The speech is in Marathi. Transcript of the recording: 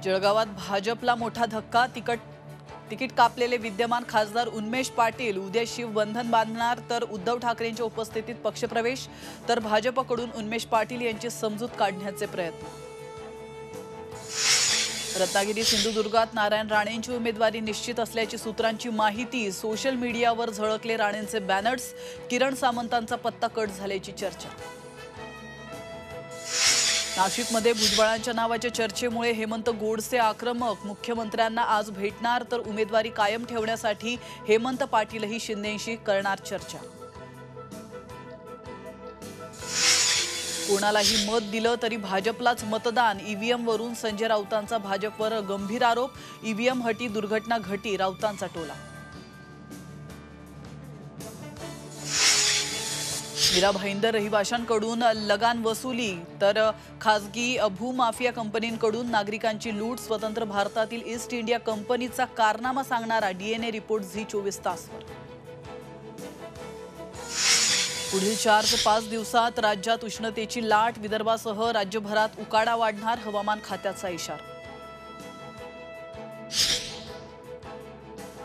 जळगावात भाजपला मोठा धक्का। तिकीट कापलेले विद्यमान खासदार उन्मेष पाटील उद्या शिवबंधन बांधणार, तर उद्धव ठाकरेंच्या उपस्थितीत पक्षप्रवेश। तर भाजपकडून उन्मेष पाटील यांची समजूत काढण्याचे प्रयत्न। रत्नागिरी सिंधुदुर्गात नारायण राणेंची उमेदवारी निश्चित असल्याची सूत्रांची माहिती। सोशल मीडियावर झळकले राणेंचे बॅनर्स। किरण सामंतांचा पत्ता कट झाल्याची चर्चा। नाशिकमध्ये भुजबळांच्या नावाच्या चर्चेमुळे हेमंत गोडसे आक्रमक। मुख्यमंत्र्यांना आज भेटणार, तर उमेदवारी कायम ठेवण्यासाठी हेमंत पाटीलही शिंदेंशी करणार चर्चा। कोणालाही मत दिलं तरी भाजपलाच मतदान। ईव्हीएम वरून संजय राऊतांचा भाजपवर गंभीर आरोप। ईव्हीएम हटी दुर्घटना घटी, राऊतांचा टोला। मीरा भाईंदर रहिवाशांकडून लगान वसुली, तर खासगी भूमाफिया कंपनींकडून नागरिकांची लूट। स्वतंत्र भारतातील ईस्ट इंडिया कंपनीचा कारनामा सांगणारा डीएनए रिपोर्ट झी 24 तासवर। पुढील 4 ते 5 दिवसात राज्यात उष्णतेची लाट। विदर्भासह राज्यभरात उकाडा वाढणार, हवामान खात्याचा इशारा।